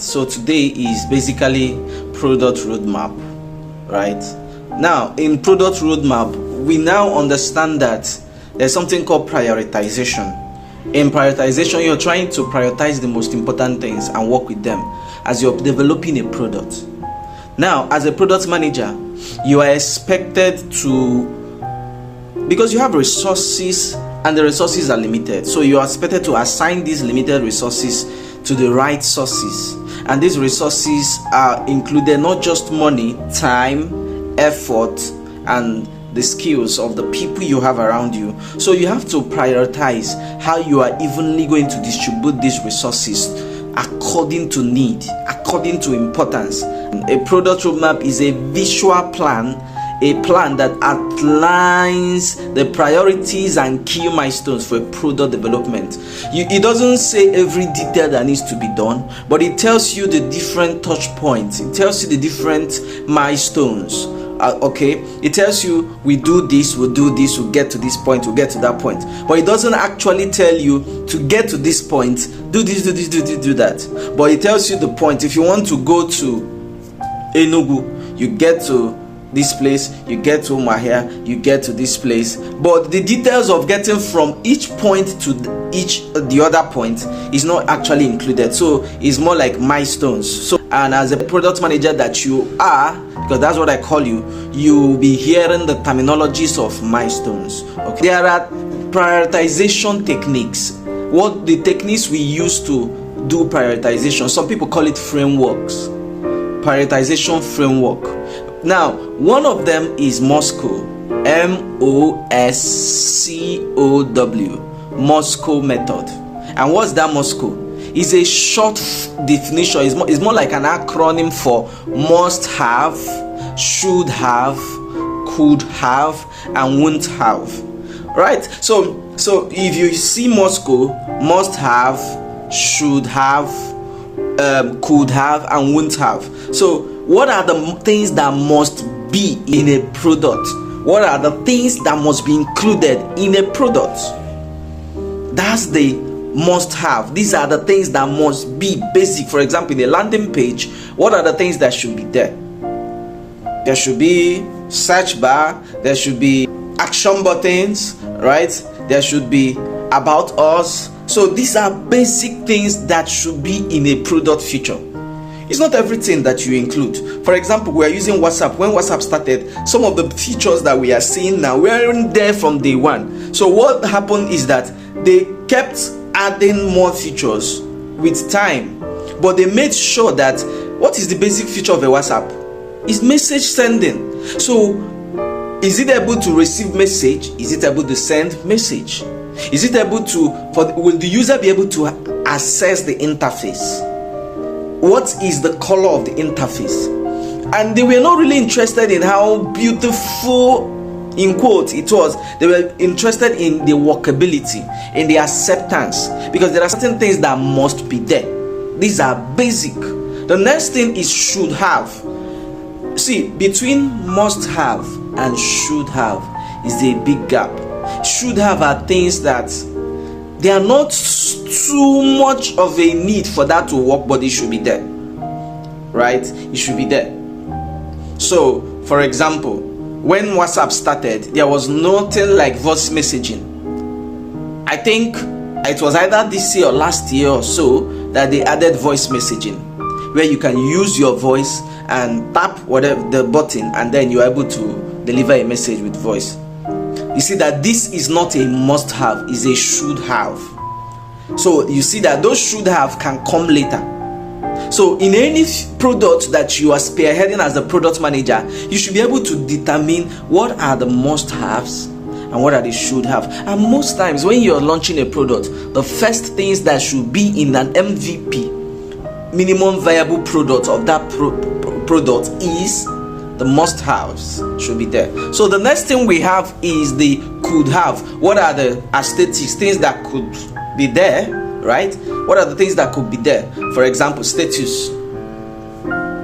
So today is basically product roadmap, right? Now in product roadmap, we now understand that there's something called prioritization. In prioritization, you're trying to prioritize the most important things and work with them as you're developing a product. Now, as a product manager, you are expected to, because you have resources and the resources are limited, so you are expected to assign these limited resources to the right sources. And these resources are included not just money, time, effort, and the skills of the people you have around you. So you have to prioritize how you are evenly going to distribute these resources according to need, according to importance. A product roadmap is a visual plan, a plan that outlines the priorities and key milestones for a product development. It doesn't say every detail that needs to be done, but it tells you the different touch points. It tells you the different milestones. Okay, it tells you we do this, we'll do this, we'll get to this point, we'll get to that point. But it doesn't actually tell you to get to this point, do this, do this, do that. But it tells you the point. If you want to go to Enugu, you get to this place, you get to Umahia, you get to this place, but the details of getting from each point to the other point is not actually included. So it's more like milestones. So, and as a product manager that you are, because that's what I call you, you'll be hearing the terminologies of milestones. Okay, there are prioritization techniques. What the techniques we use to do prioritization, some people call it frameworks. Prioritization framework. Now, one of them is Moscow, Moscow, Moscow method. And what's that Moscow? It's a short definition. It's more like an acronym for must have, should have, could have, and won't have. Right? So if you see Moscow, must have, should have, could have, and won't have. So what are the things that must be in a product? What are the things that must be included in a product? That's the must have. These are the things that must be basic. For example, in a landing page, what are the things that should be there? There should be search bar, there should be action buttons, right? There should be about us. So these are basic things that should be in a product feature. It's not everything that you include. For example, we are using WhatsApp. When WhatsApp started, some of the features that we are seeing now weren't there from day one. So what happened is that they kept adding more features with time, but they made sure that what is the basic feature of a WhatsApp is message sending. So is it able to receive message? Is it able to send message? Is it able to, will the user be able to access the interface? What is the color of the interface? And they were not really interested in how beautiful, in quotes, it was. They were interested in the workability, in the acceptance, because there are certain things that must be there. These are basic. The next thing is should have. See, between must have and should have is a big gap. Should have are things that they are not too much of a need for that to work, but it should be there, right? It should be there. So, for example, when WhatsApp started, there was nothing like voice messaging. I think it was either this year or last year or so that they added voice messaging, where you can use your voice and tap whatever the button, and then you're able to deliver a message with voice. You see that this is not a must have, it's a should have. So you see that those should have can come later. So in any product that you are spearheading as a product manager, you should be able to determine what are the must haves and what are the should have. And most times when you're launching a product, the first things that should be in an MVP, minimum viable product of that product, is the must haves should be there. So the next thing we have is the could have. What are the aesthetics, things that could be there, right? What are the things that could be there? For example, status,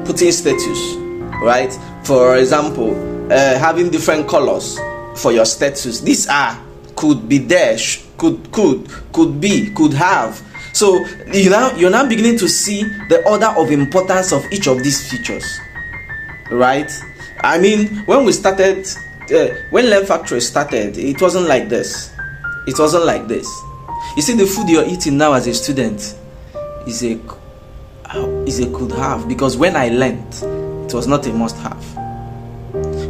putting status, right? For example, having different colors for your status. These are could be there, could be, could have. So you're now beginning to see the order of importance of each of these features, right? I mean, when we started, when Learn Factory started, it wasn't like this. It wasn't like this. You see, the food you're eating now as a student is a could have, because when I learned, it was not a must have.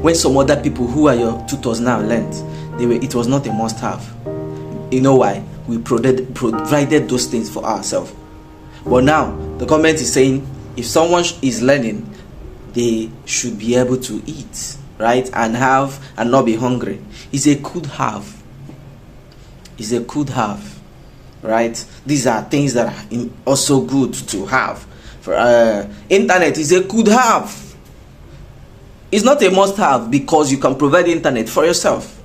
When some other people who are your tutors now learned, it was not a must have. You know why? We provided those things for ourselves. But now the government is saying if someone is learning, they should be able to eat, right, and not be hungry. It's a could have. It's a could have, right? These are things that are also good to have. For internet is a could have. It's not a must have, because you can provide internet for yourself.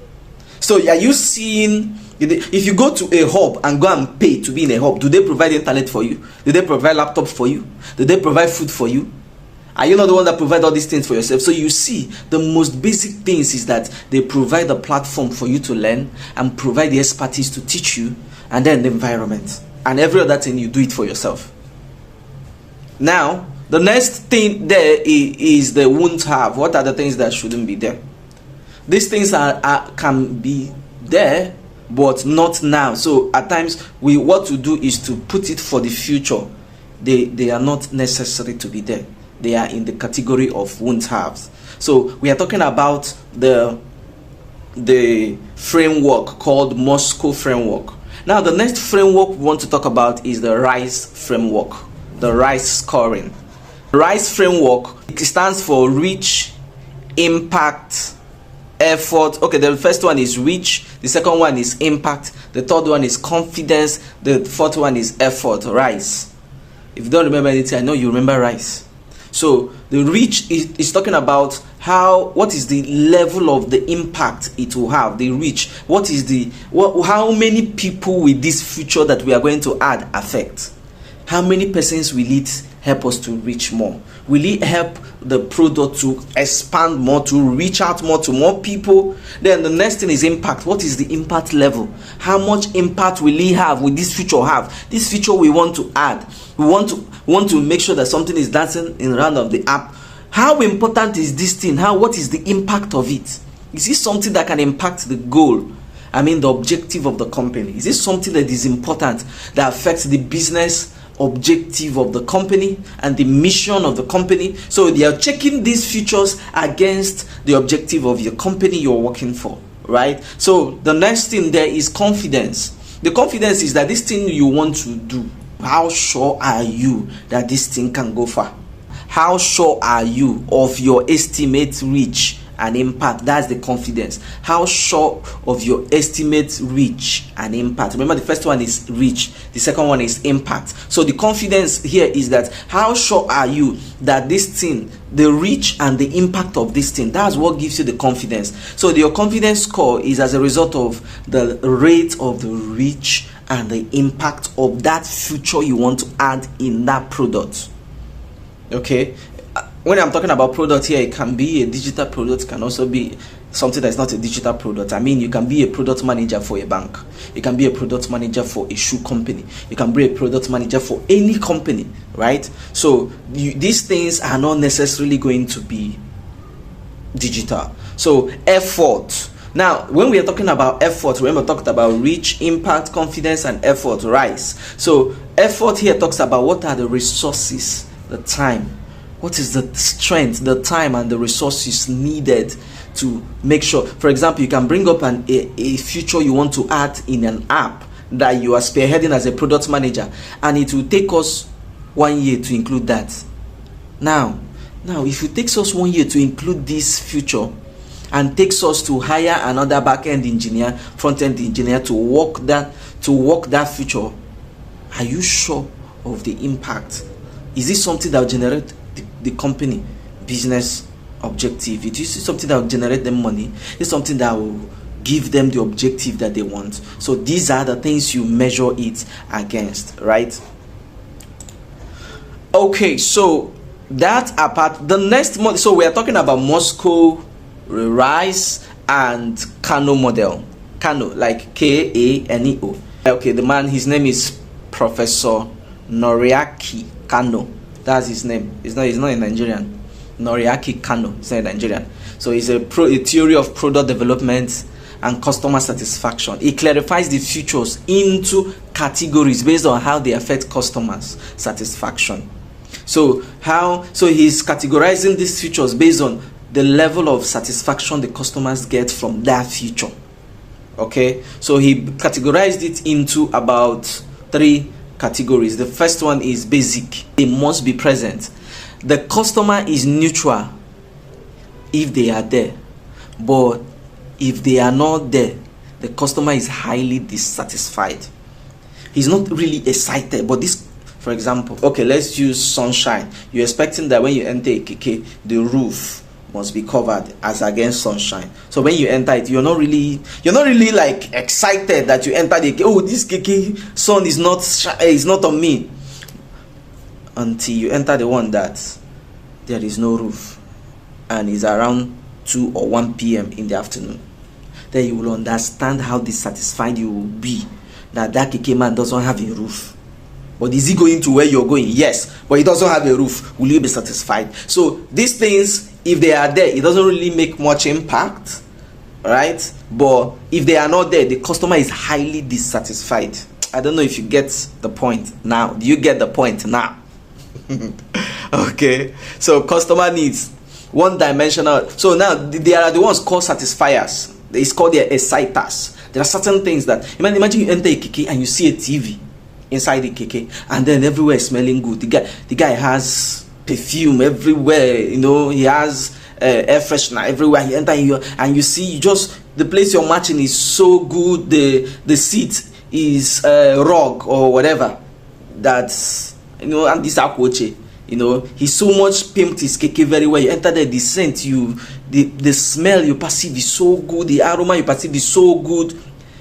So are you seeing, if you go to a hub and go and pay to be in a hub, do they provide internet for you? Do they provide laptops for you? Do they provide food for you? Are you not the one that provide all these things for yourself? So you see, the most basic things is that they provide a platform for you to learn and provide the expertise to teach you, and then the environment and every other thing, you do it for yourself. Now the next thing there is the won't have. What are the things that shouldn't be there? These things can be there, but not now. So at times what we do is to put it for the future. They are not necessary to be there. They are in the category of won't haves. So we are talking about the framework called Moscow framework. Now the next framework we want to talk about is the RISE framework, the RISE scoring. RISE framework, it stands for reach, impact, effort. Okay, the first one is reach, the second one is impact, the third one is confidence, the fourth one is effort. RISE. If you don't remember anything, I know you remember RISE. So the reach is talking about what is the level of the impact it will have. The reach, how many people will this future that we are going to add affect? How many persons will it help us to reach more? Will it help the product to expand more, to reach out more to more people? Then the next thing is impact. What is the impact level? How much impact will it have? Will this feature have? This feature we want to add. We want to make sure that something is dancing in around of the app. How important is this thing? What is the impact of it? Is this something that can impact the goal? I mean, the objective of the company. Is this something that is important, that affects the business objective of the company and the mission of the company? So they are checking these features against the objective of your company you're working for, right? So the next thing there is confidence. The confidence is that this thing you want to do, how sure are you that this thing can go far? How sure are you of your estimate reach and impact? That's the confidence. How sure of your estimate reach and impact? Remember, the first one is reach, the second one is impact. So the confidence here is that how sure are you that this thing, the reach and the impact of this thing, that's what gives you the confidence. So your confidence score is as a result of the rate of the reach and the impact of that feature you want to add in that product. Okay, when I'm talking about product here, it can be a digital product, can also be something that's not a digital product. I mean, you can be a product manager for a bank, you can be a product manager for a shoe company, you can be a product manager for any company, right? So these things are not necessarily going to be digital. So effort. Now, when we are talking about effort, remember, talked about reach, impact, confidence, and effort, RISE. So effort here talks about what are the resources, the time, what is the strength, the time, and the resources needed to make sure. For example, you can bring up a feature you want to add in an app that you are spearheading as a product manager, and it will take us 1 year to include that. Now if it takes us 1 year to include this feature and takes us to hire another back-end engineer, front-end engineer to work that feature, are you sure of the impact? Is this something that will generate the company business objective? Is this something that will generate them money? Is this something that will give them the objective that they want? So these are the things you measure it against, right? Okay, so that apart, the next model, so we are talking about Moscow, RISE, and Kano model. Kano, like Kaneo. Okay, the man, his name is Professor Noriaki Kano. That's his name. He's not a Nigerian. Noriaki Kano. He's not a Nigerian. So it's a theory of product development and customer satisfaction. It clarifies the features into categories based on how they affect customers' satisfaction. So he's categorizing these features based on the level of satisfaction the customers get from that feature. Okay, so he categorized it into about 3 categories. The first one is basic. They must be present. The customer is neutral if they are there, but if they are not there, the customer is highly dissatisfied. He's not really excited, but this, for example, okay, let's use sunshine. You're expecting that when you enter a keke, the roof must be covered as against sunshine. So when you enter it, you're not really like excited that you enter the, oh, this keke sun is not on me, until you enter the one that there is no roof and is around 2 or 1 p.m. in the afternoon. Then you will understand how dissatisfied you will be that keke man doesn't have a roof. But is he going to where you're going? Yes, but he doesn't have a roof. Will you be satisfied? So these things, if they are there, it doesn't really make much impact, right? But if they are not there, the customer is highly dissatisfied. I don't know if you get the point now. Do you get the point now? Okay, so customer needs one-dimensional. So now there are the ones called satisfiers. It's called their exciters. There are certain things that, imagine you enter a keke and you see a TV inside the keke, and then everywhere is smelling good. The guy has perfume everywhere, he has air freshener everywhere. You enter and you see, the place you're matching is so good. The seat is rug or whatever. That's and this akwoche, he's so much pimped his keke very well. You enter there, the scent, the smell you perceive is so good, the aroma you perceive is so good,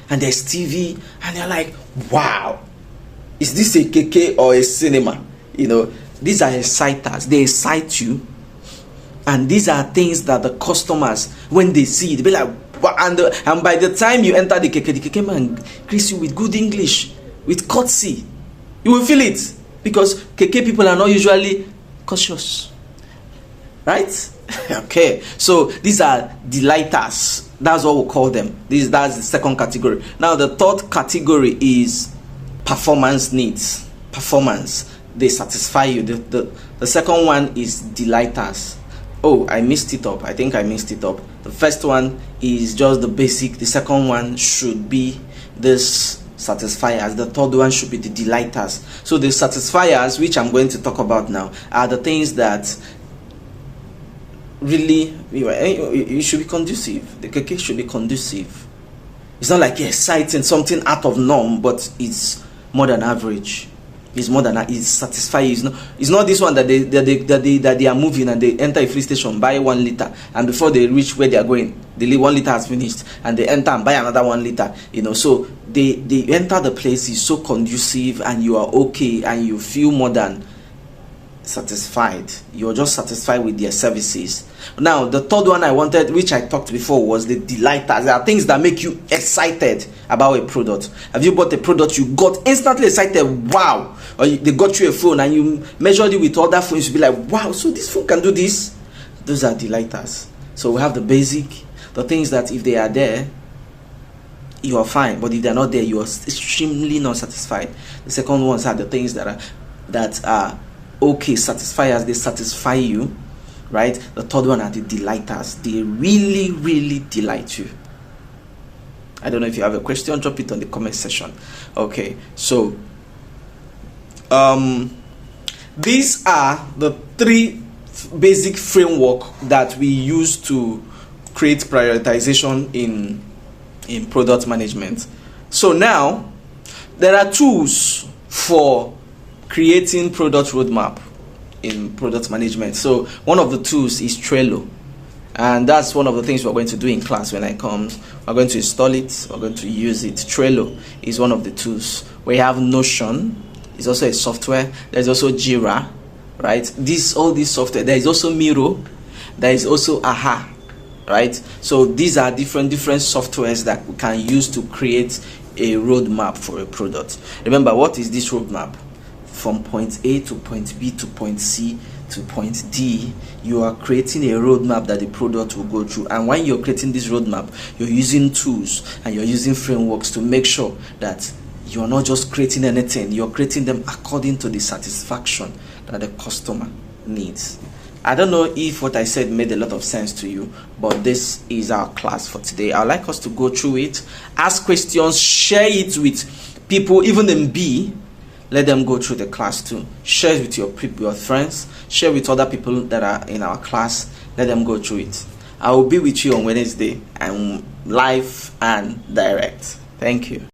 and there's TV, and you're like, wow, is this a keke or a cinema? These are exciters. They excite you, and these are things that the customers, when they see it, they be like, wow. And by the time you enter the keke man greets you with good English, with courtesy. You will feel it, because keke people are not usually cautious, right? Okay, so these are delighters. That's what we call them. That's the second category. Now the third category is performance needs. Performance, they satisfy you. The second one is delighters. Oh, I messed it up. I think I messed it up. The first one is just the basic. The second one should be this satisfiers. The third one should be the delighters. So the satisfiers, which I'm going to talk about now, are the things that really you should be conducive. The keke should be conducive. It's not like exciting, something out of norm, but it's more than average. It's more than it's satisfying. It's not this one that they are moving and they enter a free station, buy 1 liter, and before they reach where they are going, the 1 liter has finished, and they enter and buy another 1 liter. So they enter the place is so conducive, and you are okay, and you feel more than satisfied. You're just satisfied with their services. Now the third one I wanted, which I talked before, was the delighters. There are things that make you excited about a product. Have you bought a product, you got instantly excited, wow, or they got you a phone and you measured it with other phones, you'll be like, wow, so this phone can do this. Those are delighters. So we have the basic, the things that if they are there, you are fine, but if they're not there, you are extremely not satisfied. The second ones are the things that are okay, satisfiers. They satisfy you, right? The third one are the delighters. They really, really delight you. I don't know if you have a question, drop it on the comment section. Okay, so these are the 3 basic framework that we use to create prioritization in product management. So now there are tools for creating product roadmap in product management. So one of the tools is Trello, and that's one of the things we're going to do in class. When I come, we're going to install it, we're going to use it. Trello is one of the tools. We have Notion, it's also a software. There's also Jira, right? All this software. There is also Miro, there is also Aha, right? So these are different softwares that we can use to create a roadmap for a product. Remember, what is this roadmap? From point A to point B to point C to point D, you are creating a roadmap that the product will go through. And when you're creating this roadmap, you're using tools and you're using frameworks to make sure that you're not just creating anything, you're creating them according to the satisfaction that the customer needs. I don't know if what I said made a lot of sense to you, but this is our class for today. I'd like us to go through it, ask questions, share it with people, even in B. Let them go through the class too. Share it with your friends. Share with other people that are in our class. Let them go through it. I will be with you on Wednesday and live and direct. Thank you.